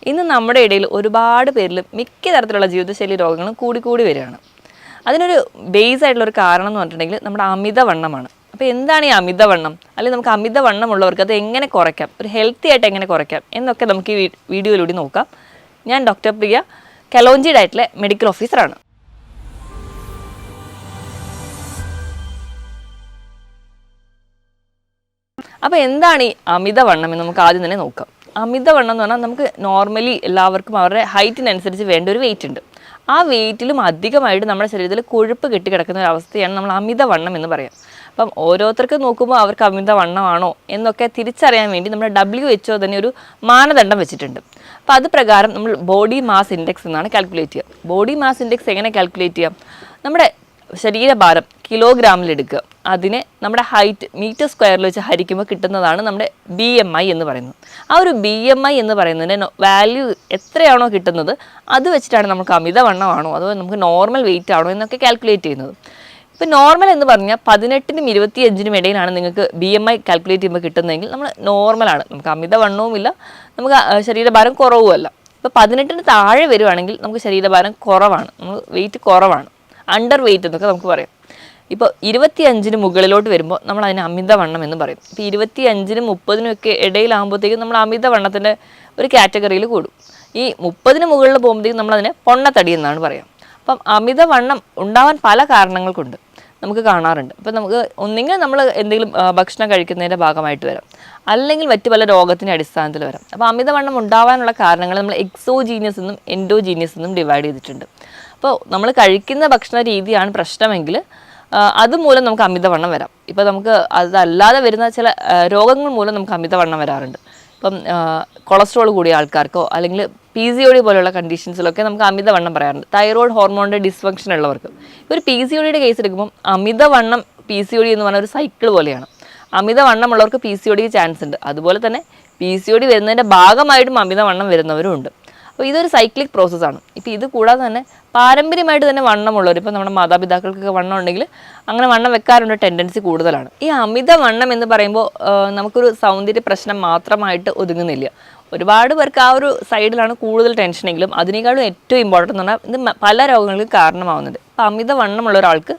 ഇന്ന് നമ്മുടെ ഇടയിൽ ഒരുപാട് പേരിൽ മിക്ക തരത്തിലുള്ള ജീവിതശൈലി രോഗങ്ങളും കൂടി വരികയാണ്. അതിനൊരു ബേസ് ആയിട്ടുള്ള ഒരു കാരണം എന്ന് പറഞ്ഞിട്ടുണ്ടെങ്കിൽ നമ്മുടെ അമിതവണ്ണമാണ്. അപ്പോൾ എന്താണ് ഈ അമിതവണ്ണം, അല്ലെങ്കിൽ നമുക്ക് അമിതവണ്ണമുള്ളവർക്ക് അത് എങ്ങനെ കുറയ്ക്കാം, ഒരു ഹെൽത്തി ആയിട്ട് എങ്ങനെ കുറയ്ക്കാം എന്നൊക്കെ നമുക്ക് ഈ വീഡിയോയിലൂടെ നോക്കാം. ഞാൻ ഡോക്ടർ പ്രിയ, കലോഞ്ചി ഡയറ്റിലെ മെഡിക്കൽ ഓഫീസറാണ്. അപ്പോൾ എന്താണ് ഈ അമിതവണ്ണം എന്ന് നമുക്ക് ആദ്യം തന്നെ നോക്കാം. അമിതവണ്ണം എന്ന് പറഞ്ഞാൽ നമുക്ക് നോർമലി എല്ലാവർക്കും അവരുടെ ഹൈറ്റിനനുസരിച്ച് വേണ്ട ഒരു വെയിറ്റ് ഉണ്ട്. ആ വെയിറ്റിലും അധികമായിട്ട് നമ്മുടെ ശരീരത്തിൽ കൊഴുപ്പ് കെട്ടിക്കിടക്കുന്ന ഒരു അവസ്ഥയാണ് നമ്മൾ അമിതവണ്ണം എന്ന് പറയാം. അപ്പം ഓരോരുത്തർക്കും നോക്കുമ്പോൾ അവർക്ക് അമിതവണ്ണമാണോ എന്നൊക്കെ തിരിച്ചറിയാൻ വേണ്ടി നമ്മുടെ WHO തന്നെ ഒരു മാനദണ്ഡം വെച്ചിട്ടുണ്ട്. അപ്പോൾ അത് പ്രകാരം നമ്മൾ ബോഡി മാസ് ഇൻഡെക്സ് എന്നാണ് കാൽക്കുലേറ്റ് ചെയ്യുക. ബോഡി മാസ് ഇൻഡെക്സ് എങ്ങനെ കാൽക്കുലേറ്റ് ചെയ്യാം? നമ്മുടെ ശരീരഭാരം കിലോഗ്രാമിൽ എടുക്കുക, അതിനെ നമ്മുടെ ഹൈറ്റ് മീറ്റർ സ്ക്വയറിൽ വെച്ച് ഹരിക്കുമ്പോൾ കിട്ടുന്നതാണ് നമ്മുടെ BMI എന്ന് പറയുന്നത്. ആ ഒരു BMI എന്ന് പറയുന്നതിൻ്റെ വാല്യൂ എത്രയാണോ കിട്ടുന്നത് അത് വെച്ചിട്ടാണ് നമുക്ക് അമിതവണ്ണമാണോ അതോ നമുക്ക് നോർമൽ വെയിറ്റ് ആണോ എന്നൊക്കെ കാൽക്കുലേറ്റ് ചെയ്യുന്നത്. ഇപ്പോൾ നോർമൽ എന്ന് പറഞ്ഞാൽ 18-നും 25-നും ഇടയിലാണ് നിങ്ങൾക്ക് BMI കാൽക്കുലേറ്റ് ചെയ്യുമ്പോൾ കിട്ടുന്നതെങ്കിൽ നമ്മൾ നോർമലാണ്, നമുക്ക് അമിതവണ്ണവുമില്ല, നമുക്ക് ശരീരഭാരം കുറവുമല്ല. ഇപ്പോൾ 18-ന് താഴെ വരുവാണെങ്കിൽ നമുക്ക് ശരീരഭാരം കുറവാണ്, നമ്മൾ വെയിറ്റ് കുറവാണ്, അണ്ടർ വെയിറ്റ് എന്നൊക്കെ നമുക്ക് പറയാം. ഇപ്പോൾ 25-ന് മുകളിലോട്ട് വരുമ്പോൾ നമ്മൾ അതിന് അമിതവണ്ണം എന്ന് പറയും. ഇപ്പോൾ 25-നും 30-നും ഒക്കെ ഇടയിലാകുമ്പോഴത്തേക്കും നമ്മൾ അമിതവണ്ണത്തിൻ്റെ ഒരു കാറ്റഗറിയിൽ കൂടും. ഈ 30-ന് മുകളിൽ പോകുമ്പോഴത്തേക്കും നമ്മളതിനെ പൊണ്ണത്തടി എന്നാണ് പറയാം. അപ്പം അമിതവണ്ണം ഉണ്ടാവാൻ പല കാരണങ്ങൾ കൊണ്ട് നമുക്ക് കാണാറുണ്ട്. അപ്പോൾ നമുക്ക് ഒന്നെങ്കിൽ നമ്മൾ എന്തെങ്കിലും ഭക്ഷണം കഴിക്കുന്നതിൻ്റെ ഭാഗമായിട്ട് വരാം, അല്ലെങ്കിൽ മറ്റു പല രോഗത്തിൻ്റെ അടിസ്ഥാനത്തിൽ വരാം. അപ്പോൾ അമിതവണ്ണം ഉണ്ടാവാനുള്ള കാരണങ്ങൾ നമ്മൾ എക്സോജീനിയസ് എന്നും എൻഡോജീനിയസ് എന്നും ഡിവൈഡ് ചെയ്തിട്ടുണ്ട്. അപ്പോൾ നമ്മൾ കഴിക്കുന്ന ഭക്ഷണ രീതിയാണ് പ്രശ്നമെങ്കിൽ അതുമൂലം നമുക്ക് അമിതവണ്ണം വരാം. ഇപ്പോൾ നമുക്ക് അതല്ലാതെ വരുന്ന ചില രോഗങ്ങൾ മൂലം നമുക്ക് അമിതവണ്ണം വരാറുണ്ട്. ഇപ്പം കൊളസ്ട്രോൾ കൂടിയ ആൾക്കാർക്കോ അല്ലെങ്കിൽ PCOD പോലെയുള്ള കണ്ടീഷൻസിലൊക്കെ നമുക്ക് അമിതവണ്ണം പറയാറുണ്ട്. തൈറോയ്ഡ് ഹോർമോണിൻ്റെ ഡിസ്ഫങ്ഷൻ ഉള്ളവർക്ക് ഇപ്പോൾ ഒരു PCODയുടെ കേസ് എടുക്കുമ്പം അമിതവണ്ണം PCOD എന്ന് പറഞ്ഞ ഒരു സൈക്കിൾ പോലെയാണ്. അമിതവണ്ണമുള്ളവർക്ക് PCOD ചാൻസ് ഉണ്ട്. അതുപോലെ തന്നെ PCOD വരുന്നതിൻ്റെ ഭാഗമായിട്ടും അമിതവണ്ണം വരുന്നവരും ഉണ്ട്. അപ്പോൾ ഇതൊരു സൈക്ലിക് പ്രോസസ്സാണ്. ഇപ്പോൾ ഇത് കൂടാതെ തന്നെ പാരമ്പര്യമായിട്ട് തന്നെ വണ്ണമുള്ളവർ, ഇപ്പോൾ നമ്മുടെ മാതാപിതാക്കൾക്കൊക്കെ വണ്ണം ഉണ്ടെങ്കിൽ അങ്ങനെ വണ്ണം വെക്കാറുള്ള ടെൻഡൻസി കൂടുതലാണ്. ഈ അമിതവണ്ണം എന്ന് പറയുമ്പോൾ നമുക്കൊരു സൗന്ദര്യ പ്രശ്നം മാത്രമായിട്ട് ഒതുങ്ങുന്നില്ല. ഒരുപാട് പേർക്ക് ആ ഒരു സൈഡിലാണ് കൂടുതൽ ടെൻഷനെങ്കിലും അതിനേക്കാളും ഏറ്റവും ഇമ്പോർട്ടൻ്റ് എന്ന് പറഞ്ഞാൽ ഇത് പല രോഗങ്ങൾക്കും കാരണമാവുന്നത്. അപ്പോൾ അമിതവണ്ണമുള്ള ഒരാൾക്ക്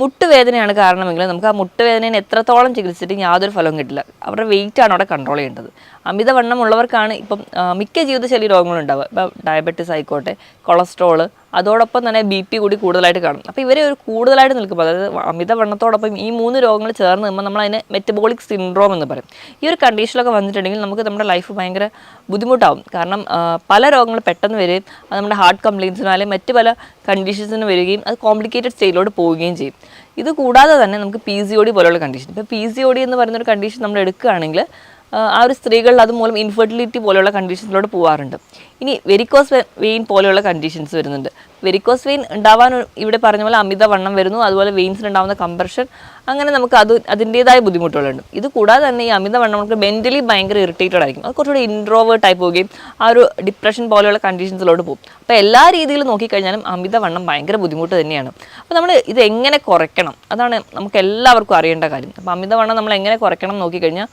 മുട്ടുവേദനയാണ് കാരണമെങ്കിൽ നമുക്ക് ആ മുട്ടുവേദനയെ എത്രത്തോളം ചികിത്സിച്ചിട്ട് യാതൊരു ഫലവും കിട്ടില്ല. അവരുടെ വെയിറ്റാണ് അവിടെ കൺട്രോൾ ചെയ്യേണ്ടത്. അമിതവണ്ണം ഉള്ളവർക്കാണ് ഇപ്പം മിക്ക ജീവിതശൈലി രോഗങ്ങളുണ്ടാവുക. ഇപ്പോൾ ഡയബറ്റീസ് ആയിക്കോട്ടെ, കൊളസ്ട്രോള്, അതോടൊപ്പം തന്നെ BP കൂടി കൂടുതലായിട്ട് കാണും. അപ്പോൾ ഇവരെ ഒരു കൂടുതലായിട്ട് നിൽക്കുമ്പോൾ, അതായത് അമിതവണ്ണത്തോടൊപ്പം ഈ 3 രോഗങ്ങൾ ചേർന്ന് നിൽക്കുമ്പോൾ നമ്മൾ അതിനെ മെറ്റബോളിക് സിൻഡ്രോം എന്ന് പറയും. ഈ ഒരു കണ്ടീഷനിലൊക്കെ വന്നിട്ടുണ്ടെങ്കിൽ നമുക്ക് നമ്മുടെ ലൈഫ് ഭയങ്കര ബുദ്ധിമുട്ടാവും. കാരണം പല രോഗങ്ങൾ പെട്ടെന്ന് വരികയും അത് നമ്മുടെ ഹാർട്ട് കംപ്ലയിൻസിനോ അല്ലെങ്കിൽ മറ്റ് പല കണ്ടീഷൻസിന് വരികയും അത് കോംപ്ലിക്കേറ്റഡ് സ്റ്റേജിലോട്ട് പോവുകയും ചെയ്യും. ഇത് കൂടാതെ തന്നെ നമുക്ക് PCOD പോലെയുള്ള കണ്ടീഷൻ, ഇപ്പോൾ PCOD എന്ന് പറയുന്നൊരു കണ്ടീഷൻ നമ്മൾ എടുക്കുകയാണെങ്കിൽ ആ ഒരു സ്ത്രീകളിൽ അതുമൂലം ഇൻഫെർട്ടിലിറ്റി പോലെയുള്ള കണ്ടീഷൻസിലോട്ട് പോകാറുണ്ട്. ഇനി വെരിക്കോസ് വെയിൻ പോലെയുള്ള കണ്ടീഷൻസ് വരുന്നുണ്ട്. വെരിക്കോസ് വെയിൻ ഉണ്ടാവാൻ ഇവിടെ പറഞ്ഞ പോലെ അമിതവണ്ണം വരുന്നു, അതുപോലെ വെയിൻസിനുണ്ടാകുന്ന കംപ്രഷൻ, അങ്ങനെ നമുക്ക് അതിൻ്റേതായ ബുദ്ധിമുട്ടുകളുണ്ട്. ഇത് കൂടാതെ തന്നെ ഈ അമിതവണ്ണം നമുക്ക് മെൻ്റലി ഭയങ്കര ഇറിറ്റേറ്റഡ് ആയിരിക്കും. അത് കുറച്ചുകൂടി ഇൻട്രോവേർട്ട് ആയി പോവുകയും ആ ഒരു ഡിപ്രഷൻ പോലെയുള്ള കണ്ടീഷൻസിലോട്ട് പോകും. അപ്പോൾ എല്ലാ രീതിയിലും നോക്കിക്കഴിഞ്ഞാലും അമിതവണ്ണം ഭയങ്കര ബുദ്ധിമുട്ട് തന്നെയാണ്. അപ്പോൾ നമ്മൾ ഇത് എങ്ങനെ കുറയ്ക്കണം, അതാണ് നമുക്ക് എല്ലാവർക്കും അറിയേണ്ട കാര്യം. അപ്പോൾ അമിതവണ്ണം നമ്മൾ എങ്ങനെ കുറയ്ക്കണം നോക്കിക്കഴിഞ്ഞാൽ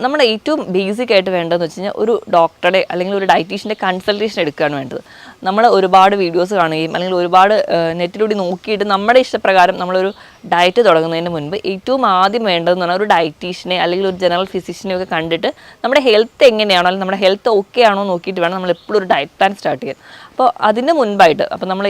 നമ്മുടെ ഏറ്റവും ബേസിക് ആയിട്ട് വേണ്ടതെന്ന് വെച്ച് കഴിഞ്ഞാൽ ഒരു ഡോക്ടറുടെ അല്ലെങ്കിൽ ഒരു ഡയറ്റീഷ്യൻ്റെ കൺസൾട്ടേഷൻ എടുക്കുകയാണ് വേണ്ടത്. നമ്മൾ ഒരുപാട് വീഡിയോസ് കാണുകയും അല്ലെങ്കിൽ ഒരുപാട് നെറ്റിലൂടെ നോക്കിയിട്ട് നമ്മുടെ ഇഷ്ടപ്രകാരം നമ്മളൊരു ഡയറ്റ് തുടങ്ങുന്നതിന് മുൻപ് ഏറ്റവും ആദ്യം വേണ്ടതെന്ന് പറഞ്ഞാൽ ഒരു ഡയറ്റീഷ്യനെ അല്ലെങ്കിൽ ഒരു ജനറൽ ഫിസിഷ്യനെ ഒക്കെ കണ്ടിട്ട് നമ്മുടെ ഹെൽത്ത് എങ്ങനെയാണോ അല്ലെങ്കിൽ നമ്മുടെ ഹെൽത്ത് ഓക്കെ ആണോ നോക്കിയിട്ട് വേണം നമ്മൾ എപ്പോഴും ഒരു ഡയറ്റ് പ്ലാൻ സ്റ്റാർട്ട് ചെയ്യാൻ. അപ്പോൾ അതിന് മുൻപായിട്ട് അപ്പോൾ നമ്മൾ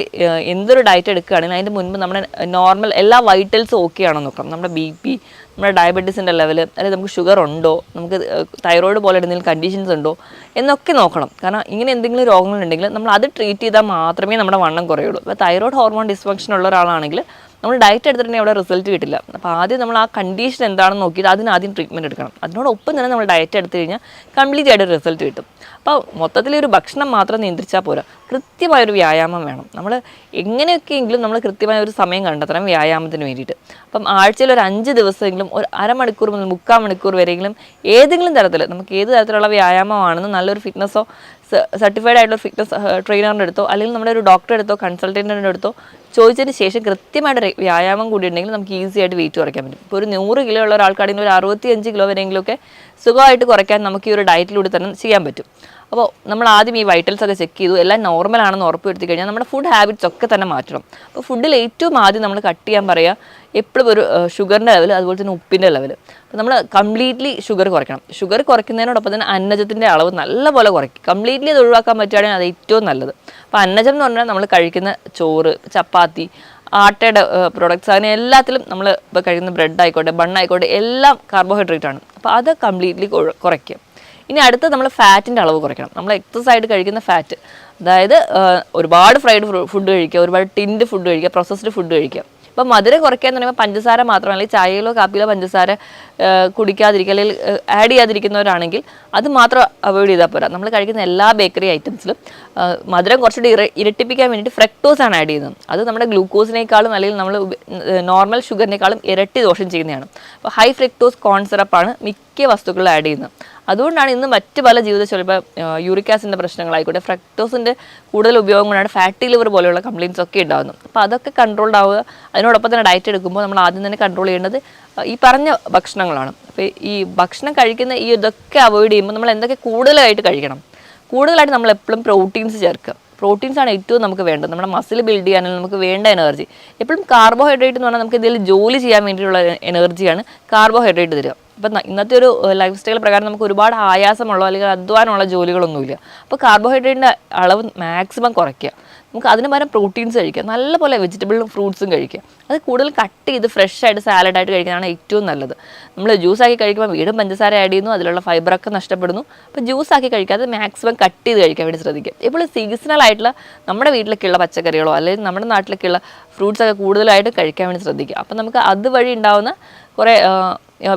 എന്തൊരു ഡയറ്റ് എടുക്കുകയാണെങ്കിൽ അതിൻ്റെ മുൻപ് നമ്മുടെ നോർമൽ എല്ലാ വൈറ്റൽസും ഓക്കെ ആണോ നോക്കണം. നമ്മുടെ BP, നമ്മുടെ ഡയബറ്റീസിൻ്റെ ലെവൽ, അല്ലെങ്കിൽ നമുക്ക് ഷുഗർ ഉണ്ടോ, നമുക്ക് തൈറോയ്ഡ് പോലെ എന്തെങ്കിലും കണ്ടീഷൻസ് ഉണ്ടോ എന്നൊക്കെ നോക്കണം. കാരണം ഇങ്ങനെ എന്തെങ്കിലും രോഗങ്ങളുണ്ടെങ്കിൽ നമ്മൾ അത് ട്രീറ്റ് ചെയ്താൽ മാത്രമേ നമ്മുടെ വണ്ണം കുറയുള്ളൂ. ഇപ്പോൾ തൈറോയ്ഡ് ഹോർമോൺ ഡിസ്ഫങ്ഷൻ ഉള്ള ഒരാളാണെങ്കിൽ നമ്മൾ ഡയറ്റ് എടുത്തിട്ടുണ്ടെങ്കിൽ അവിടെ റിസൾട്ട് കിട്ടില്ല. അപ്പോൾ ആദ്യം നമ്മൾ ആ കണ്ടീഷൻ എന്താണെന്ന് നോക്കിയിട്ട് അതിനാദ്യം ട്രീറ്റ്മെൻറ്റ് എടുക്കണം. അതിനോടൊപ്പം തന്നെ നമ്മൾ ഡയറ്റ് എടുത്തു കഴിഞ്ഞാൽ കംപ്ലീറ്റ് ആയിട്ട് റിസൾട്ട് കിട്ടും. അപ്പോൾ മൊത്തത്തിലൊരു ഭക്ഷണം മാത്രം നിയന്ത്രിച്ചാൽ പോരാ, കൃത്യമായൊരു വ്യായാമം വേണം. നമ്മൾ എങ്ങനെയൊക്കെയെങ്കിലും നമ്മൾ കൃത്യമായ ഒരു സമയം കണ്ടെത്തണം വ്യായാമത്തിന് വേണ്ടിയിട്ട്. അപ്പം ആഴ്ചയിൽ ഒരു 5 ദിവസമെങ്കിലും ഒരു അരമണിക്കൂർ മുതൽ 3/4 മണിക്കൂർ വരെയെങ്കിലും ഏതെങ്കിലും തരത്തിൽ നമുക്ക് ഏത് തരത്തിലുള്ള വ്യായാമമാണെന്ന് നല്ലൊരു ഫിറ്റ്നസ്സോ സർട്ടിഫൈഡ് ആയിട്ടുള്ള ഫിറ്റ്നസ് ട്രെയിനറിൻ്റെ അടുത്തോ അല്ലെങ്കിൽ നമ്മുടെ ഒരു ഡോക്ടറെ അടുത്തോ കൺസൾട്ടൻറ്റിൻ്റെ അടുത്തോ ചോദിച്ചതിന് ശേഷം കൃത്യമായിട്ട് വ്യായാമം കൂടി ഉണ്ടെങ്കിൽ നമുക്ക് ഈസി ആയിട്ട് വെയിറ്റ് കുറയ്ക്കാൻ പറ്റും. ഇപ്പോൾ ഒരു 100 കിലോ ഉള്ള ഒരാൾക്കാണെങ്കിൽ ഒരു 65 കിലോ വരെയെങ്കിലുമൊക്കെ സുഖമായിട്ട് കുറയ്ക്കാൻ നമുക്ക് ഈ ഒരു ഡയറ്റിലൂടെ തന്നെ ചെയ്യാൻ പറ്റും. അപ്പോൾ നമ്മൾ ആദ്യം ഈ വൈറ്റൽസ് ഒക്കെ ചെക്ക് ചെയ്തു, എല്ലാം നോർമൽ ആണെന്ന് ഉറപ്പ് വരുത്തി കഴിഞ്ഞാൽ നമ്മുടെ ഫുഡ് ഹാബിറ്റ്സ് ഒക്കെ തന്നെ മാറ്റണം. അപ്പോൾ ഫുഡിൽ ഏറ്റവും ആദ്യം നമ്മൾ കട്ട് ചെയ്യാൻ പറയുക എപ്പോഴും ഒരു ഷുഗറിൻ്റെ ലെവൽ, അതുപോലെ തന്നെ ഉപ്പിൻ്റെ ലെവൽ. അപ്പോൾ നമ്മൾ കംപ്ലീറ്റ്ലി ഷുഗർ കുറയ്ക്കണം. ഷുഗർ കുറയ്ക്കുന്നതിനോടൊപ്പം തന്നെ അന്നജത്തിൻ്റെ അളവ് നല്ലപോലെ കുറയ്ക്കും. കംപ്ലീറ്റ്ലി അത് ഒഴിവാക്കാൻ പറ്റുകയാണെങ്കിൽ അത് ഏറ്റവും നല്ലത്. അപ്പോൾ അന്നജം എന്ന് പറഞ്ഞാൽ നമ്മൾ കഴിക്കുന്ന ചോറ്, ചപ്പാത്തി, ആട്ടയുടെ പ്രൊഡക്ട്സ്, അങ്ങനെ എല്ലാത്തിലും നമ്മൾ ഇപ്പോൾ കഴിക്കുന്ന ബ്രെഡ് ആയിക്കോട്ടെ, ബണ്ണായിക്കോട്ടെ, എല്ലാം കാർബോഹൈഡ്രേറ്റ് ആണ്. അപ്പോൾ അത് കംപ്ലീറ്റ്ലി കുറയ്ക്കുക. ഇനി അടുത്ത് നമ്മൾ ഫാറ്റിൻ്റെ അളവ് കുറയ്ക്കണം. നമ്മൾ എക്സസ് ആയിട്ട് കഴിക്കുന്ന ഫാറ്റ്, അതായത് ഒരുപാട് ഫ്രൈഡ് ഫുഡ് കഴിക്കുക, ഒരുപാട് ടിൻഡ് ഫുഡ് കഴിക്കുക, പ്രോസസ്ഡ് ഫുഡ് കഴിക്കുക. അപ്പോൾ മധുരം കുറയ്ക്കുക എന്ന് പറയുമ്പോൾ പഞ്ചസാര മാത്രമല്ല, ചായയിലോ കാപ്പിയിലോ പഞ്ചസാര കുടിക്കാതിരിക്കുക അല്ലെങ്കിൽ ആഡ് ചെയ്യാതിരിക്കുന്നവരാണെങ്കിൽ അത് മാത്രം അവോയ്ഡ് ചെയ്താൽ പോരാ. നമ്മൾ കഴിക്കുന്ന എല്ലാ ബേക്കറി ഐറ്റംസിലും മധുരം കുറച്ചുകൂടി ഇരട്ടിപ്പിക്കാൻ വേണ്ടിയിട്ട് ഫ്രക്ടോസ് ആണ് ആഡ് ചെയ്യുന്നത്. അത് നമ്മുടെ ഗ്ലൂക്കോസിനേക്കാളും അല്ലെങ്കിൽ നമ്മൾ നോർമൽ ഷുഗറിനേക്കാളും ഇരട്ടി ദോഷം ചെയ്യുന്നതാണ്. അപ്പോൾ ഹൈ ഫ്രക്ടോസ് കോൺ സിറപ്പാണ് മിക്ക വസ്തുക്കളിൽ ആഡ് ചെയ്യുന്നത്. അതുകൊണ്ടാണ് ഇന്ന് മറ്റ് പല ജീവിതശൈലി, ഇപ്പോൾ യൂറിക് ആസിഡിൻ്റെ പ്രശ്നങ്ങളായിക്കോട്ടെ, ഫ്രക്ടോസിൻ്റെ കൂടുതൽ ഉപയോഗം കൊണ്ടാണ് ഫാറ്റി ലിവർ പോലെയുള്ള കംപ്ലയിൻസ് ഒക്കെ ഉണ്ടാകുന്നത്. അപ്പോൾ അതൊക്കെ കൺട്രോൾഡ് ആവുക. അതിനോടൊപ്പം തന്നെ ഡയറ്റ് എടുക്കുമ്പോൾ നമ്മൾ ആദ്യം തന്നെ കൺട്രോൾ ചെയ്യേണ്ടത് ഈ പറഞ്ഞ ഭക്ഷണങ്ങളാണ്. അപ്പോൾ ഈ ഭക്ഷണം കഴിക്കുന്ന ഇതൊക്കെ അവോയ്ഡ് ചെയ്യുമ്പോൾ നമ്മൾ എന്തൊക്കെ കൂടുതലായിട്ട് കഴിക്കണം? കൂടുതലായിട്ട് നമ്മൾ എപ്പോഴും പ്രോട്ടീൻസ് ചേർക്കുക. പ്രോട്ടീൻസ് ആണ് ഏറ്റവും നമുക്ക് വേണ്ടത്. നമ്മുടെ മസിൽ ബിൽഡ് ചെയ്യാനും നമുക്ക് വേണ്ട എനർജി. എപ്പോഴും കാർബോഹൈഡ്രേറ്റ് എന്ന് പറഞ്ഞാൽ നമുക്ക് എന്തെങ്കിലും ജോലി ചെയ്യാൻ വേണ്ടിയിട്ടുള്ള എനർജിയാണ് കാർബോഹൈഡ്രേറ്റ് തരിക. അപ്പം ഇന്നത്തെ ഒരു ലൈഫ് സ്റ്റൈൽ പ്രകാരം നമുക്ക് ഒരുപാട് ആയാസമുള്ള അല്ലെങ്കിൽ അധ്വാനമുള്ള ജോലികളൊന്നുമില്ല. അപ്പോൾ കാർബോഹൈഡ്രേറ്റിൻ്റെ അളവ് മാക്സിമം കുറയ്ക്കുക. നമുക്ക് അതിന് പകരം പ്രോട്ടീൻസ് കഴിക്കുക, നല്ലപോലെ വെജിറ്റബിളും ഫ്രൂട്ട്സും കഴിക്കുക. അത് കൂടുതൽ കട്ട് ചെയ്ത് ഫ്രഷ് ആയിട്ട് സാലഡായിട്ട് കഴിക്കുന്നതാണ് ഏറ്റവും നല്ലത്. നമ്മൾ ജ്യൂസാക്കി കഴിക്കുമ്പോൾ വീണ്ടും പഞ്ചസാര ആഡ് ചെയ്യുന്നു, അതിലുള്ള ഫൈബറൊക്കെ നഷ്ടപ്പെടുന്നു. അപ്പോൾ ജ്യൂസാക്കി കഴിക്കാതെ മാക്സിമം കട്ട് ചെയ്ത് കഴിക്കാൻ വേണ്ടി ശ്രദ്ധിക്കുക. ഇപ്പോൾ സീസണൽ ആയിട്ടുള്ള നമ്മുടെ വീട്ടിലേക്കുള്ള പച്ചക്കറികളോ അല്ലെങ്കിൽ നമ്മുടെ നാട്ടിലേക്കുള്ള ഫ്രൂട്ട്സൊക്കെ കൂടുതലായിട്ട് കഴിക്കാൻ വേണ്ടി ശ്രദ്ധിക്കുക. അപ്പോൾ നമുക്ക് അതുവഴി ഉണ്ടാകുന്ന കുറേ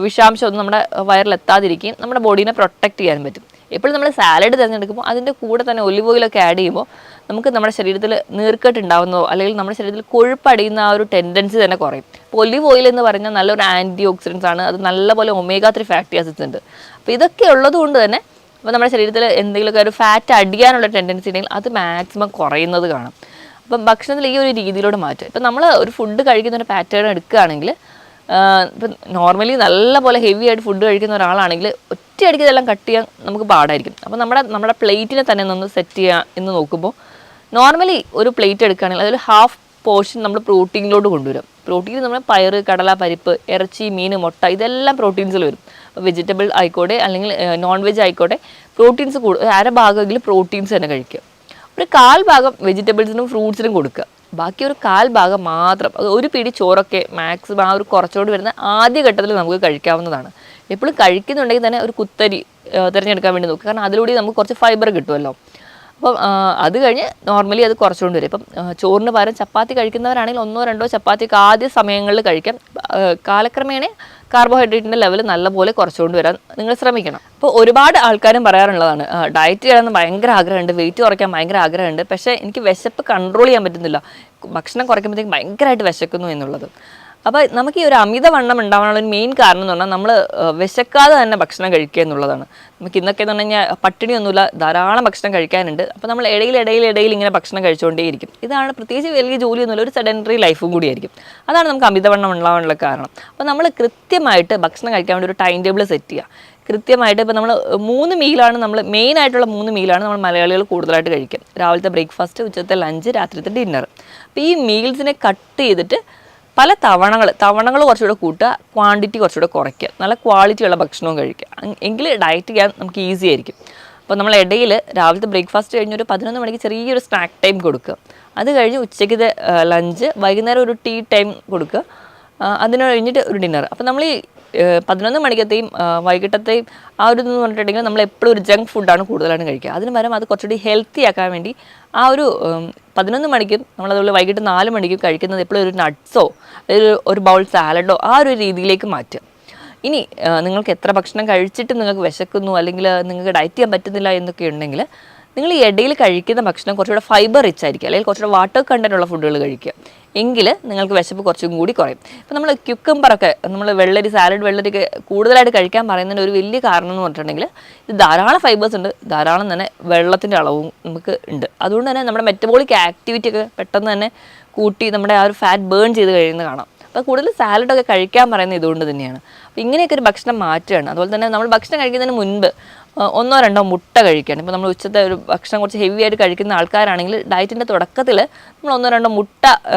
വിഷാംശമൊന്നും നമ്മുടെ വയറിലെത്താതിരിക്കുകയും നമ്മുടെ ബോഡീനെ പ്രൊട്ടക്റ്റ് ചെയ്യാൻ പറ്റും. എപ്പോഴും നമ്മൾ സാലഡ് തിരഞ്ഞെടുക്കുമ്പോൾ അതിൻ്റെ കൂടെ തന്നെ ഒലിവ് ഓയിലൊക്കെ ആഡ് ചെയ്യുമ്പോൾ നമുക്ക് നമ്മുടെ ശരീരത്തിൽ നീർക്കെട്ട് ഉണ്ടാകുന്നതോ അല്ലെങ്കിൽ നമ്മുടെ ശരീരത്തിൽ കൊഴുപ്പടിയുന്ന ആ ഒരു ടെൻഡൻസി തന്നെ കുറയും. അപ്പോൾ ഒലിവ് ഓയിൽ എന്ന് പറഞ്ഞാൽ നല്ലൊരു ആൻറ്റി ഓക്സിഡൻസ് ആണ്. അത് നല്ലപോലെ ഒമേഗ 3 ഫാറ്റി ആസിഡ്സ് ഉണ്ട്. അപ്പോൾ ഇതൊക്കെ ഉള്ളത് കൊണ്ട് തന്നെ അപ്പോൾ നമ്മുടെ ശരീരത്തിൽ എന്തെങ്കിലുമൊക്കെ ഒരു ഫാറ്റ് അടിയാനുള്ള ടെൻഡൻസി ഉണ്ടെങ്കിൽ അത് മാക്സിമം കുറയുന്നത് കാണാം. അപ്പം ഭക്ഷണത്തിൽ ഈ ഒരു രീതിയിലോട്ട് മാറ്റുക. ഇപ്പം നമ്മൾ ഒരു ഫുഡ് കഴിക്കുന്ന ഒരു പാറ്റേൺ എടുക്കുകയാണെങ്കിൽ, ഇപ്പം നോർമലി നല്ലപോലെ ഹെവി ആയിട്ട് ഫുഡ് കഴിക്കുന്ന ഒരാളാണെങ്കിൽ ഒറ്റയടിക്ക് ഇതെല്ലാം കട്ട് ചെയ്യാൻ നമുക്ക് പാടായിരിക്കും. അപ്പോൾ നമ്മുടെ പ്ലേറ്റിനെ തന്നെ ഒന്ന് സെറ്റ് ചെയ്യുക എന്ന് നോക്കുമ്പോൾ നോർമലി ഒരു പ്ലേറ്റ് എടുക്കുകയാണെങ്കിൽ അതിൽ ഹാഫ് പോർഷൻ നമ്മൾ പ്രോട്ടീനിലോട്ട് കൊണ്ടുവരും. പ്രോട്ടീൻ നമ്മൾ പയറ്, കടല, പരിപ്പ്, ഇറച്ചി, മീൻ, മുട്ട, ഇതെല്ലാം പ്രോട്ടീൻസിൽ വരും. അപ്പോൾ വെജിറ്റബിൾ ആയിക്കോട്ടെ അല്ലെങ്കിൽ നോൺ വെജ് ആയിക്കോട്ടെ, പ്രോട്ടീൻസ് അര ഭാഗമെങ്കിലും പ്രോട്ടീൻസ് തന്നെ കഴിക്കുക. ഒരു 1/4 ഭാഗം വെജിറ്റബിൾസിനും ഫ്രൂട്ട്സിനും കൊടുക്കുക. ബാക്കി ഒരു 1/4 ഭാഗം മാത്രം, അത് ഒരു പിടി ചോറൊക്കെ മാക്സിമം ആ ഒരു കുറച്ചുകൊണ്ട് വരുന്ന ആദ്യ ഘട്ടത്തിൽ നമുക്ക് കഴിക്കാവുന്നതാണ്. എപ്പോഴും കഴിക്കുന്നുണ്ടെങ്കിൽ തന്നെ ഒരു കുത്തരി തിരഞ്ഞെടുക്കാൻ വേണ്ടി നോക്കുക. കാരണം അതിലൂടെ നമുക്ക് കുറച്ച് ഫൈബർ കിട്ടുമല്ലോ. അപ്പം അത് കഴിഞ്ഞ് നോർമലി അത് കുറച്ചുകൊണ്ട് വരും. ഇപ്പം ചോറിന് പകരം ചപ്പാത്തി കഴിക്കുന്നവരാണെങ്കിൽ 1-2 ചപ്പാത്തിയൊക്കെ ആദ്യ സമയങ്ങളിൽ കഴിക്കാം. കാലക്രമേണ കാർബോഹൈഡ്രേറ്റിൻ്റെ ലെവൽ നല്ലപോലെ കുറച്ചുകൊണ്ട് വരാൻ നിങ്ങൾ ശ്രമിക്കണം. അപ്പോൾ ഒരുപാട് ആൾക്കാരും പറയാറുള്ളതാണ്, ഡയറ്റ് ചെയ്യണമെന്ന് ഭയങ്കര ആഗ്രഹമുണ്ട്, വെയിറ്റ് കുറയ്ക്കാൻ ഭയങ്കര ആഗ്രഹമുണ്ട്, പക്ഷേ എനിക്ക് വിശപ്പ് കൺട്രോൾ ചെയ്യാൻ പറ്റുന്നില്ല, ഭക്ഷണം കുറയ്ക്കുമ്പോഴത്തേക്ക് ഭയങ്കരമായിട്ട് വിശക്കുന്നു എന്നുള്ളത്. അപ്പോൾ നമുക്ക് ഈ ഒരു അമിതവണ്ണം ഉണ്ടാവാനുള്ള ഒരു മെയിൻ കാരണം എന്ന് പറഞ്ഞാൽ നമ്മൾ വിശക്കാതെ തന്നെ ഭക്ഷണം കഴിക്കുക എന്നുള്ളതാണ്. നമുക്ക് ഇന്നൊക്കെ എന്ന് പറഞ്ഞു കഴിഞ്ഞാൽ പട്ടിണിയൊന്നുമില്ല, ധാരാളം ഭക്ഷണം കഴിക്കാനുണ്ട്. അപ്പോൾ നമ്മൾ ഇടയിൽ ഇങ്ങനെ ഭക്ഷണം കഴിച്ചുകൊണ്ടേയിരിക്കും. ഇതാണ് പ്രത്യേകിച്ച് വലിയ ജോലിയൊന്നുമില്ല, ഒരു സെഡൻറ്ററി ലൈഫും കൂടിയായിരിക്കും. അതാണ് നമുക്ക് അമിതവണ്ണം ഉണ്ടാവാനുള്ള കാരണം. അപ്പോൾ നമ്മൾ കൃത്യമായിട്ട് ഭക്ഷണം കഴിക്കാൻ വേണ്ടി ഒരു ടൈം ടേബിൾ സെറ്റ് ചെയ്യുക. കൃത്യമായിട്ട് ഇപ്പോൾ നമ്മൾ 3 മീലാണ് മെയിനായിട്ടുള്ള 3 മീലാണ് നമ്മൾ മലയാളികൾ കൂടുതലായിട്ട് കഴിക്കുക. രാവിലത്തെ ബ്രേക്ക്ഫാസ്റ്റ്, ഉച്ചത്തെ ലഞ്ച്, രാത്രിത്തെ ഡിന്നർ. അപ്പോൾ ഈ മീൽസിനെ കട്ട് ചെയ്തിട്ട് പല തവണകൾ കുറച്ചുകൂടെ കൂട്ടുക, ക്വാണ്ടിറ്റി കുറച്ചുകൂടെ കുറയ്ക്കുക, നല്ല ക്വാളിറ്റിയുള്ള ഭക്ഷണവും കഴിക്കുക. എങ്കിൽ ഡയറ്റ് ചെയ്യാൻ നമുക്ക് ഈസി ആയിരിക്കും. അപ്പോൾ നമ്മൾ ഇടയിൽ രാവിലത്തെ ബ്രേക്ക്ഫാസ്റ്റ് കഴിഞ്ഞ് ഒരു 11 മണിക്ക് ചെറിയൊരു സ്നാക്ക് ടൈം കൊടുക്കുക. അത് കഴിഞ്ഞ് ഉച്ചയ്ക്കത്തെ ലഞ്ച്, വൈകുന്നേരം ഒരു ടീ ടൈം കൊടുക്കുക, അതിന് കഴിഞ്ഞിട്ട് ഒരു ഡിന്നർ. അപ്പോൾ നമ്മൾ ഈ 11 മണിക്കത്തെയും വൈകിട്ടത്തെയും ആ ഒരു ഇതെന്ന് പറഞ്ഞിട്ടുണ്ടെങ്കിൽ നമ്മൾ എപ്പോഴും ഒരു ജങ്ക് ഫുഡാണ് കൂടുതലാണ് കഴിക്കുക. അതിന് പകരം അത് കുറച്ചുകൂടി ഹെൽത്തി ആക്കാൻ വേണ്ടി ആ ഒരു 11 മണിക്കും നമ്മളതുപോലെ വൈകിട്ട് 4 മണിക്കും കഴിക്കുന്നത് എപ്പോഴും ഒരു നട്ട്സോ ഒരു ബൗൾ സാലഡോ ആ ഒരു രീതിയിലേക്ക് മാറ്റുക. ഇനി നിങ്ങൾക്ക് എത്ര ഭക്ഷണം കഴിച്ചിട്ട് നിങ്ങൾക്ക് വിശക്കുന്നു അല്ലെങ്കിൽ നിങ്ങൾക്ക് ഡയറ്റ് ചെയ്യാൻ പറ്റുന്നില്ല എന്നൊക്കെ ഉണ്ടെങ്കിൽ നിങ്ങൾ ഈ ഇടയിൽ കഴിക്കുന്ന ഭക്ഷണം കുറച്ചുകൂടെ ഫൈബർ റിച്ച് ആയിരിക്കും, അല്ലെങ്കിൽ കുറച്ചുകൂടെ വാട്ടർ കണ്ടൻ്റ് ഉള്ള ഫുഡുകൾ കഴിക്കുക. എങ്കിൽ നിങ്ങൾക്ക് വിശപ്പ് കുറച്ചും കൂടി കുറയും. ഇപ്പോൾ നമ്മൾ ക്യുക്കമ്പറൊക്കെ, നമ്മൾ വെള്ളരിയൊക്കെ കൂടുതലായിട്ട് കഴിക്കാൻ പറയുന്നതിന് ഒരു വലിയ കാരണം എന്ന് പറഞ്ഞിട്ടുണ്ടെങ്കിൽ ഇത് ധാരാളം ഫൈബേഴ്സ് ഉണ്ട്, ധാരാളം തന്നെ വെള്ളത്തിൻ്റെ അളവും നമുക്ക് ഉണ്ട്. അതുകൊണ്ട് തന്നെ നമ്മുടെ മെറ്റബോളിക് ആക്ടിവിറ്റി ഒക്കെ പെട്ടെന്ന് തന്നെ കൂട്ടി നമ്മുടെ ആ ഒരു ഫാറ്റ് ബേൺ ചെയ്ത് കഴിയുന്നത് കാണാം. അപ്പോൾ കൂടുതൽ സാലഡൊക്കെ കഴിക്കാൻ പറയുന്നത് ഇതുകൊണ്ട് തന്നെയാണ്. അപ്പോൾ ഇങ്ങനെയൊക്കെ ഒരു ഭക്ഷണം മാറ്റുകയാണ്. അതുപോലെ തന്നെ നമ്മൾ ഭക്ഷണം കഴിക്കുന്നതിന് മുൻപ് ഒന്നോ രണ്ടോ മുട്ട കഴിക്കുകയാണ്. ഇപ്പോൾ നമ്മൾ ഉച്ചത്തെ ഒരു ഭക്ഷണം കുറച്ച് ഹെവി ആയിട്ട് കഴിക്കുന്ന ആൾക്കാരാണെങ്കിൽ ഡയറ്റിൻ്റെ തുടക്കത്തിൽ നമ്മൾ ഒന്നോ രണ്ടോ മുട്ട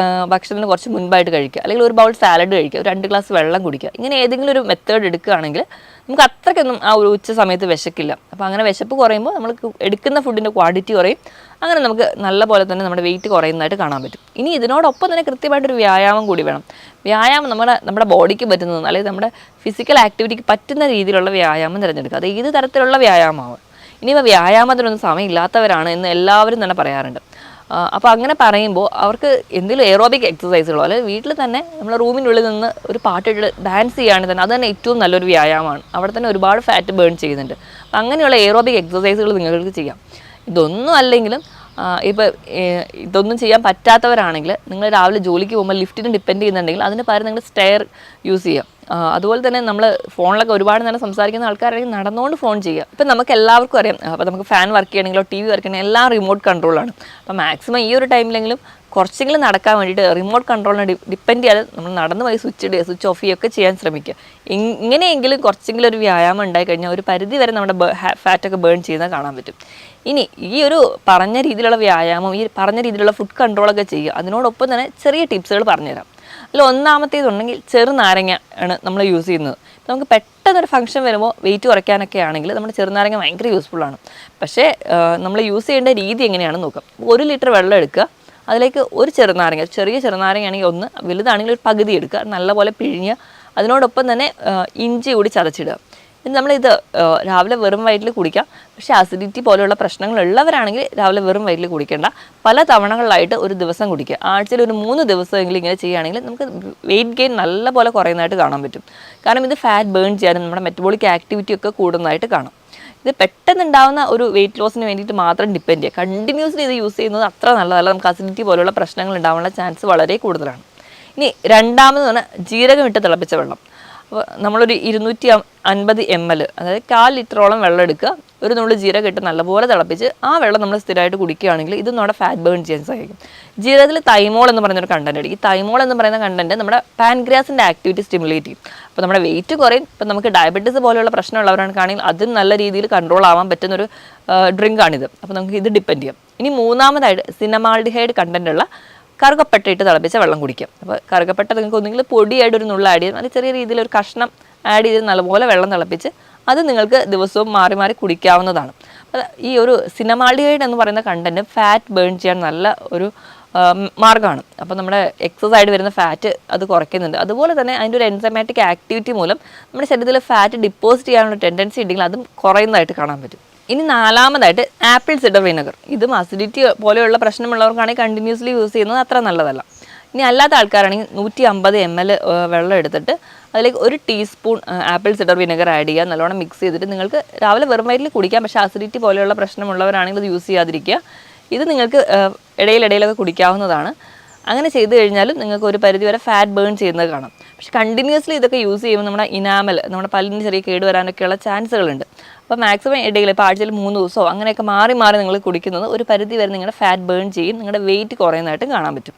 ഭക്ഷണത്തിന് കുറച്ച് മുൻപായിട്ട് കഴിക്കുക, അല്ലെങ്കിൽ ഒരു ബൗൾ സാലഡ് കഴിക്കുക, ഒരു 2 ഗ്ലാസ് വെള്ളം കുടിക്കുക. ഇങ്ങനെ ഏതെങ്കിലും ഒരു മെത്തേഡ് എടുക്കുകയാണെങ്കിൽ നമുക്ക് അത്രയ്ക്കൊന്നും ആ ഒരു ഉച്ച സമയത്ത് വിശക്കില്ല. അപ്പോൾ അങ്ങനെ വിശപ്പ് കുറയുമ്പോൾ നമ്മൾ എടുക്കുന്ന ഫുഡിൻ്റെ ക്വാണ്ടിറ്റി കുറയും. അങ്ങനെ നമുക്ക് നല്ല പോലെ തന്നെ നമ്മുടെ വെയിറ്റ് കുറയുന്നതായിട്ട് കാണാൻ പറ്റും. ഇനി ഇതിനോടൊപ്പം തന്നെ കൃത്യമായിട്ടൊരു വ്യായാമം കൂടി വേണം. വ്യായാമം നമ്മുടെ ബോഡിക്ക് പറ്റുന്നതെന്ന്, അല്ലെങ്കിൽ നമ്മുടെ ഫിസിക്കൽ ആക്ടിവിറ്റിക്ക് പറ്റുന്ന രീതിയിലുള്ള വ്യായാമം തിരഞ്ഞെടുക്കുക. അത് ഏത് തരത്തിലുള്ള വ്യായാമമാവും. ഇനിയിപ്പോൾ വ്യായാമത്തിനൊന്നും സമയമില്ലാത്തവരാണ് എന്ന് എല്ലാവരും തന്നെ പറയാറുണ്ട്. അപ്പോൾ അങ്ങനെ പറയുമ്പോൾ അവർക്ക് എന്തെങ്കിലും എയറോബിക് എക്സസൈസുകളോ അല്ലെങ്കിൽ വീട്ടിൽ തന്നെ നമ്മുടെ റൂമിനുള്ളിൽ നിന്ന് ഒരു പാട്ടിട്ട് ഡാൻസ് ചെയ്യുകയാണെങ്കിൽ തന്നെ അത് തന്നെ ഏറ്റവും നല്ലൊരു വ്യായാമമാണ്. അവിടെ തന്നെ ഒരുപാട് ഫാറ്റ് ബേൺ ചെയ്യുന്നുണ്ട്. അപ്പോൾ അങ്ങനെയുള്ള എയറോബിക് എക്സസൈസുകൾ നിങ്ങൾക്ക് ചെയ്യാം. ഇതൊന്നും അല്ലെങ്കിലും ഇപ്പോൾ ഇതൊന്നും ചെയ്യാൻ പറ്റാത്തവരാണെങ്കിൽ നിങ്ങൾ രാവിലെ ജോലിക്ക് പോകുമ്പോൾ ലിഫ്റ്റിന് ഡിപ്പെൻഡ് ചെയ്യുന്നുണ്ടെങ്കിൽ അതിന് പകരം നിങ്ങൾ സ്റ്റെയർ യൂസ് ചെയ്യാം. അതുപോലെ തന്നെ നമ്മൾ ഫോണിലൊക്കെ ഒരുപാട് നേരം സംസാരിക്കുന്ന ആൾക്കാരാണെങ്കിൽ നടന്നുകൊണ്ട് ഫോൺ ചെയ്യുക. ഇപ്പം നമുക്ക് എല്ലാവർക്കും അറിയാം, അപ്പോൾ നമുക്ക് ഫാൻ വർക്ക് ചെയ്യണമെങ്കിലോ TV വർക്ക് ചെയ്യണമെങ്കിൽ എല്ലാം റിമോട്ട് കൺട്രോളാണ്. അപ്പോൾ മാക്സിമം ഈ ഒരു ടൈമിലെങ്കിലും കുറച്ചെങ്കിലും നടക്കാൻ വേണ്ടിയിട്ട് റിമോട്ട് കൺട്രോളിനെ ഡിപ്പെൻഡ് ചെയ്യാതെ നമ്മൾ നടന്ന് പോയി സ്വിച്ച് ഓഫ് ചെയ്യുകയൊക്കെ ചെയ്യാൻ ശ്രമിക്കുക. ഇങ്ങനെയെങ്കിലും കുറച്ചെങ്കിലും ഒരു വ്യായാമം ഉണ്ടായി കഴിഞ്ഞാൽ ഒരു പരിധി വരെ നമ്മുടെ ഫാറ്റൊക്കെ ബേൺ ചെയ്യുന്നത് കാണാൻ പറ്റും. ഇനി ഈ ഒരു പറഞ്ഞ രീതിയിലുള്ള വ്യായാമം, ഈ പറഞ്ഞ രീതിയിലുള്ള ഫുഡ് കൺട്രോളൊക്കെ ചെയ്യുക. അതിനോടൊപ്പം തന്നെ ചെറിയ ടിപ്സുകൾ പറഞ്ഞുതരാം. അതിൽ ഒന്നാമത്തേതുണ്ടെങ്കിൽ ചെറുനാരങ്ങ ആണ് നമ്മൾ യൂസ് ചെയ്യുന്നത്. നമുക്ക് പെട്ടെന്നൊരു ഫംഗ്ഷൻ വരുമ്പോൾ വെയിറ്റ് കുറയ്ക്കാനൊക്കെ ആണെങ്കിൽ നമ്മുടെ ചെറുനാരങ്ങ ഭയങ്കര യൂസ്ഫുള്ളാണ്. പക്ഷേ നമ്മൾ യൂസ് ചെയ്യേണ്ട രീതി എങ്ങനെയാണെന്ന് നോക്കാം. 1 ലിറ്റർ വെള്ളം എടുക്കുക, അതിലേക്ക് ഒരു ചെറുനാരങ്ങ, ചെറിയ ചെറുനാരങ്ങയാണെങ്കിൽ ഒന്ന്, വലുതാണെങ്കിൽ ഒരു പകുതി എടുക്കുക, നല്ലപോലെ പിഴിഞ്ഞ് അതിനോടൊപ്പം തന്നെ ഇഞ്ചി കൂടി ചതച്ചിടുക. നമ്മളിത് രാവിലെ വെറും വയറ്റിൽ കുടിക്കാം. പക്ഷേ അസിഡിറ്റി പോലെയുള്ള പ്രശ്നങ്ങളുള്ളവരാണെങ്കിൽ രാവിലെ വെറും വയറ്റിൽ കുടിക്കേണ്ട, പല തവണകളിലായിട്ട് ഒരു ദിവസം കുടിക്കുക. ആഴ്ചയിൽ ഒരു 3 ദിവസമെങ്കിലും ഇങ്ങനെ ചെയ്യുകയാണെങ്കിൽ നമുക്ക് വെയിറ്റ് ഗെയിൻ നല്ല പോലെ കുറയുന്നതായിട്ട് കാണാൻ പറ്റും. കാരണം ഇത് ഫാറ്റ് ബേൺ ചെയ്യാനും നമ്മുടെ മെറ്റബോളിക് ആക്ടിവിറ്റി ഒക്കെ കൂടുന്നതായിട്ട് കാണാം. ഇത് പെട്ടെന്നുണ്ടാകുന്ന ഒരു വെയിറ്റ് ലോസിന് വേണ്ടിയിട്ട് മാത്രം ഡിപ്പെൻഡ് ചെയ്യുക. കണ്ടിന്യൂസ്ലി ഇത് യൂസ് ചെയ്യുന്നത് അത്ര നല്ലതല്ല. നമുക്ക് അസിഡിറ്റി പോലുള്ള പ്രശ്നങ്ങൾ ഉണ്ടാകാനുള്ള ചാൻസ് വളരെ കൂടുതലാണ്. ഇനി രണ്ടാമത് പറഞ്ഞാൽ ജീരകം ഇട്ട് തിളപ്പിച്ച വെള്ളം. അപ്പോൾ നമ്മളൊരു 250 ml, അതായത് 1/4 ലിറ്ററോളം വെള്ളം എടുക്കുക, ഒരു നുള്ളു ജീരകം ഇട്ട് നല്ലപോലെ തിളപ്പിച്ച് ആ വെള്ളം നമ്മൾ സ്ഥിരമായിട്ട് കുടിക്കുകയാണെങ്കിൽ ഇത് നമ്മുടെ ഫാറ്റ് ബേൺ ചെയ്യാൻ സഹായിക്കും. ജീരകത്തിൽ തൈമോൾ എന്ന് പറയുന്നൊരു കണ്ടന്റ് ഉണ്ട്. ഈ തൈമോൾ എന്ന് പറയുന്ന കണ്ടന്റ് നമ്മുടെ പാൻക്രിയാസിൻ്റെ ആക്ടിവിറ്റി സ്റ്റിമുലേറ്റ് ചെയ്യും. അപ്പോൾ നമ്മുടെ വെയിറ്റ് കുറയും. ഇപ്പം നമുക്ക് ഡയബറ്റീസ് പോലെയുള്ള പ്രശ്നമുള്ളവരാണെങ്കിൽ അതും നല്ല രീതിയിൽ കൺട്രോൾ ആവാൻ പറ്റുന്നൊരു ഡ്രിങ്കാണിത്. അപ്പോൾ നമുക്ക് ഇത് ഡിപ്പെൻഡ് ചെയ്യാം. ഇനി മൂന്നാമതായിട്ട് സിനമാൾഡിഹൈഡ് കണ്ടന്റ് ഉള്ള കറുകപ്പട്ട ഇട്ട് തിളപ്പിച്ച വെള്ളം കുടിക്കാം. അപ്പോൾ കറുകപ്പട്ട നിങ്ങൾക്ക് ഒന്നുകിൽ പൊടിയായിട്ട് ഒരു നുള്ള ആഡ് ചെയ്ത്, അല്ലെങ്കിൽ ചെറിയ രീതിയിൽ ഒരു കഷ്ണം ആഡ് ചെയ്ത് നല്ലപോലെ വെള്ളം തിളപ്പിച്ച് അത് നിങ്ങൾക്ക് ദിവസവും മാറി മാറി കുടിക്കാവുന്നതാണ്. അപ്പോൾ ഈ ഒരു സിനമാൾഡിഹൈഡ് എന്ന് പറയുന്ന കണ്ടന്റ് ഫാറ്റ് ബേൺ ചെയ്യാൻ നല്ല ഒരു മാർഗ്ഗമാണ്. അപ്പോൾ നമ്മുടെ എക്സസൈഡ് വരുന്ന ഫാറ്റ് അത് കുറയ്ക്കുന്നുണ്ട്. അതുപോലെ തന്നെ അതിൻ്റെ ഒരു എൻസൈമാറ്റിക് ആക്ടിവിറ്റി മൂലം നമ്മുടെ ശരീരത്തിൽ ഫാറ്റ് ഡിപ്പോസിറ്റ് ചെയ്യാനുള്ള ടെൻഡൻസി ഉണ്ടെങ്കിൽ അതും കുറയുന്നതായിട്ട് കാണാൻ പറ്റും. ഇനി നാലാമതായിട്ട് ആപ്പിൾ സിഡർ വിനെഗർ. ഇതും അസിഡിറ്റി പോലെയുള്ള പ്രശ്നമുള്ളവർക്കാണെങ്കിൽ കണ്ടിന്യൂസ്ലി യൂസ് ചെയ്യുന്നത് അത്ര നല്ലതല്ല. ഇനി അല്ലാത്ത ആൾക്കാരാണെങ്കിൽ 150 ml വെള്ളം എടുത്തിട്ട് അതിലേക്ക് 1 teaspoon apple cider vinegar add ചെയ്യുക, നല്ലോണം മിക്സ് ചെയ്തിട്ട് നിങ്ങൾക്ക് രാവിലെ വെറും വയറ്റിൽ കുടിക്കാം. പക്ഷേ അസിഡിറ്റി പോലെയുള്ള പ്രശ്നമുള്ളവരാണെങ്കിൽ ഇത് യൂസ് ചെയ്യാതിരിക്കുക. ഇത് നിങ്ങൾക്ക് ഇടയിലൊക്കെ കുടിക്കാവുന്നതാണ്. അങ്ങനെ ചെയ്ത് കഴിഞ്ഞാലും നിങ്ങൾക്ക് ഒരു പരിധി വരെ ഫാറ്റ് ബേൺ ചെയ്യുന്നത് കാണാം. പക്ഷെ കണ്ടിന്യൂസ്ലി ഇതൊക്കെ യൂസ് ചെയ്യുമ്പോൾ നമ്മുടെ ഇനാമൽ, നമ്മുടെ പല്ലിന് ചെറിയ കേട് വരാനൊക്കെയുള്ള ചാൻസുകളുണ്ട്. അപ്പോൾ മാക്സിമം ഇടയിൽ ഇപ്പോൾ ആഴ്ചയിൽ 3 ദിവസമോ അങ്ങനെയൊക്കെ മാറി മാറി നിങ്ങൾ കുടിക്കുന്നത് ഒരു പരിധി വരെ നിങ്ങളുടെ ഫാറ്റ് ബേൺ ചെയ്യും, നിങ്ങളുടെ വെയിറ്റ് കുറയുന്നതായിട്ട് കാണാൻ പറ്റും.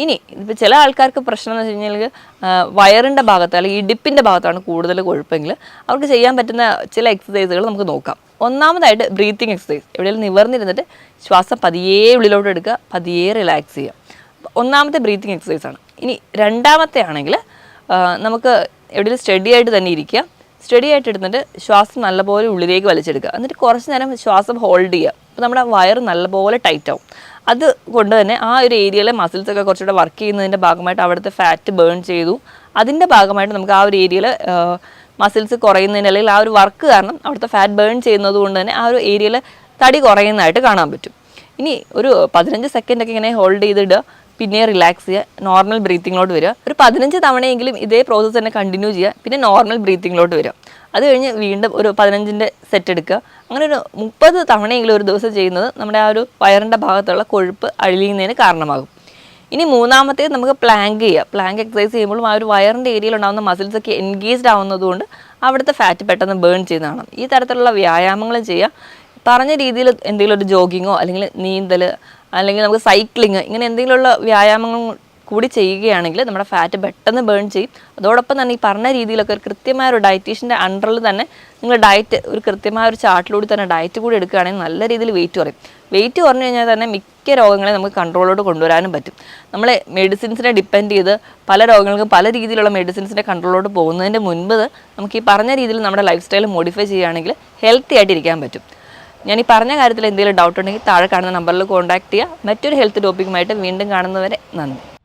ഇനി ഇപ്പോൾ ചില ആൾക്കാർക്ക് പ്രശ്നം എന്ന് വെച്ച് കഴിഞ്ഞാൽ വയറിൻ്റെ ഭാഗത്ത് അല്ലെങ്കിൽ ഇടുപ്പിൻ്റെ ഭാഗത്താണ് കൂടുതൽ കൊഴുപ്പെങ്കിൽ അവർക്ക് ചെയ്യാൻ പറ്റുന്ന ചില എക്സസൈസുകൾ നമുക്ക് നോക്കാം. ഒന്നാമതായിട്ട് ബ്രീത്തിങ് എക്സസൈസ്. എവിടെയെങ്കിലും നിവർന്നിരുന്നിട്ട് ശ്വാസം പതിയെ ഉള്ളിലോട്ട് എടുക്കുക, പതിയെ റിലാക്സ് ചെയ്യുക. ഒന്നാമത്തെ ബ്രീത്തിങ് എക്സസൈസാണ്. ഇനി രണ്ടാമത്തെ ആണെങ്കിൽ നമുക്ക് എവിടെയെങ്കിലും സ്റ്റഡി ആയിട്ട് തന്നെ ഇരിക്കുക, സ്റ്റഡി ആയിട്ട് എടുത്തിട്ട് ശ്വാസം നല്ലപോലെ ഉള്ളിലേക്ക് വലിച്ചെടുക്കുക, എന്നിട്ട് കുറച്ച് നേരം ശ്വാസം ഹോൾഡ് ചെയ്യുക. അപ്പോൾ നമ്മുടെ വയറ് നല്ലപോലെ ടൈറ്റ് ആവും. അതുകൊണ്ട് തന്നെ ആ ഒരു ഏരിയയിലെ മസിൽസൊക്കെ കുറച്ചുകൂടെ വർക്ക് ചെയ്യുന്നതിൻ്റെ ഭാഗമായിട്ട് അവിടുത്തെ ഫാറ്റ് ബേൺ ചെയ്തു. അതിൻ്റെ ഭാഗമായിട്ട് നമുക്ക് ആ ഒരു ഏരിയയിൽ മസിൽസ് കുറയുന്നതിന് അല്ലെങ്കിൽ ആ ഒരു വർക്ക് കാരണം അവിടുത്തെ ഫാറ്റ് ബേൺ ചെയ്യുന്നത് കൊണ്ട് തന്നെ ആ ഒരു ഏരിയയിൽ തടി കുറയുന്നതായിട്ട് കാണാൻ പറ്റും. ഇനി ഒരു 15 സെക്കൻഡൊക്കെ ഇങ്ങനെ ഹോൾഡ് ചെയ്തിടുക, പിന്നെ റിലാക്സ് ചെയ്യുക, നോർമൽ ബ്രീത്തിങ്ങിലോട്ട് വരിക. ഒരു 15 തവണയെങ്കിലും ഇതേ പ്രോസസ്സ് തന്നെ കണ്ടിന്യൂ ചെയ്യുക, പിന്നെ നോർമൽ ബ്രീത്തിങ്ങിലോട്ട് വരിക. അത് കഴിഞ്ഞ് വീണ്ടും ഒരു 15ൻ്റെ സെറ്റ് എടുക്കുക. അങ്ങനെ ഒരു 30 തവണയെങ്കിലും ഒരു ദിവസം ചെയ്യുന്നത് നമ്മുടെ ആ ഒരു വയറിൻ്റെ ഭാഗത്തുള്ള കൊഴുപ്പ് അഴിയുന്നതിന് കാരണമാകും. ഇനി മൂന്നാമത്തേത് നമുക്ക് പ്ലാങ്ക് ചെയ്യുക. പ്ലാങ്ക് എക്സസൈസ് ചെയ്യുമ്പോഴും ആ ഒരു വയറിൻ്റെ ഏരിയയിൽ ഉണ്ടാകുന്ന മസിൽസൊക്കെ എൻഗേജ്ഡ് ആവുന്നതുകൊണ്ട് അവിടുത്തെ ഫാറ്റ് പെട്ടെന്ന് ബേൺ ചെയ്യുന്നതാണ്. ഈ തരത്തിലുള്ള വ്യായാമങ്ങൾ ചെയ്യുക. പറഞ്ഞ രീതിയിൽ എന്തെങ്കിലും ഒരു ജോഗിങ്ങോ അല്ലെങ്കിൽ നീന്തൽ അല്ലെങ്കിൽ നമുക്ക് സൈക്ലിങ് ഇങ്ങനെ എന്തെങ്കിലുമുള്ള വ്യായാമങ്ങൾ കൂടി ചെയ്യുകയാണെങ്കിൽ നമ്മുടെ ഫാറ്റ് പെട്ടെന്ന് ബേൺ ചെയ്യും. അതോടൊപ്പം തന്നെ ഈ പറഞ്ഞ രീതിയിലൊക്കെ ഒരു കൃത്യമായ ഒരു ഡയറ്റീഷ്യൻ്റെ അണ്ടറിൽ തന്നെ നിങ്ങൾ ഡയറ്റ് ഒരു കൃത്യമായ ഒരു ചാർട്ടിലൂടെ തന്നെ ഡയറ്റ് കൂടി എടുക്കുകയാണെങ്കിൽ നല്ല രീതിയിൽ വെയിറ്റ് കുറയും. വെയിറ്റ് കുറഞ്ഞു കഴിഞ്ഞാൽ തന്നെ മിക്ക രോഗങ്ങളെ നമുക്ക് കൺട്രോളോട് കൊണ്ടുവരാനും പറ്റും. നമ്മൾ മെഡിസിൻസിനെ ഡിപ്പെൻഡ് ചെയ്ത് പല രോഗങ്ങൾക്കും പല രീതിയിലുള്ള മെഡിസിൻസിൻ്റെ കൺട്രോളോട് പോകുന്നതിൻ്റെ മുൻപ് നമുക്ക് ഈ പറഞ്ഞ രീതിയിൽ നമ്മുടെ ലൈഫ് സ്റ്റൈൽ മോഡിഫൈ ചെയ്യുകയാണെങ്കിൽ ഹെൽത്തി ആയിട്ട് ഇരിക്കാൻ പറ്റും. ഞാൻ ഈ പറഞ്ഞ കാര്യത്തിൽ എന്തെങ്കിലും ഡൗട്ട് ഉണ്ടെങ്കിൽ താഴെ കാണുന്ന നമ്പറിൽ കോൺടാക്ട് ചെയ്യുക. മറ്റൊരു ഹെൽത്ത് ടോപ്പിക്കുമായിട്ട് വീണ്ടും കാണുന്നവരെ നന്ദി.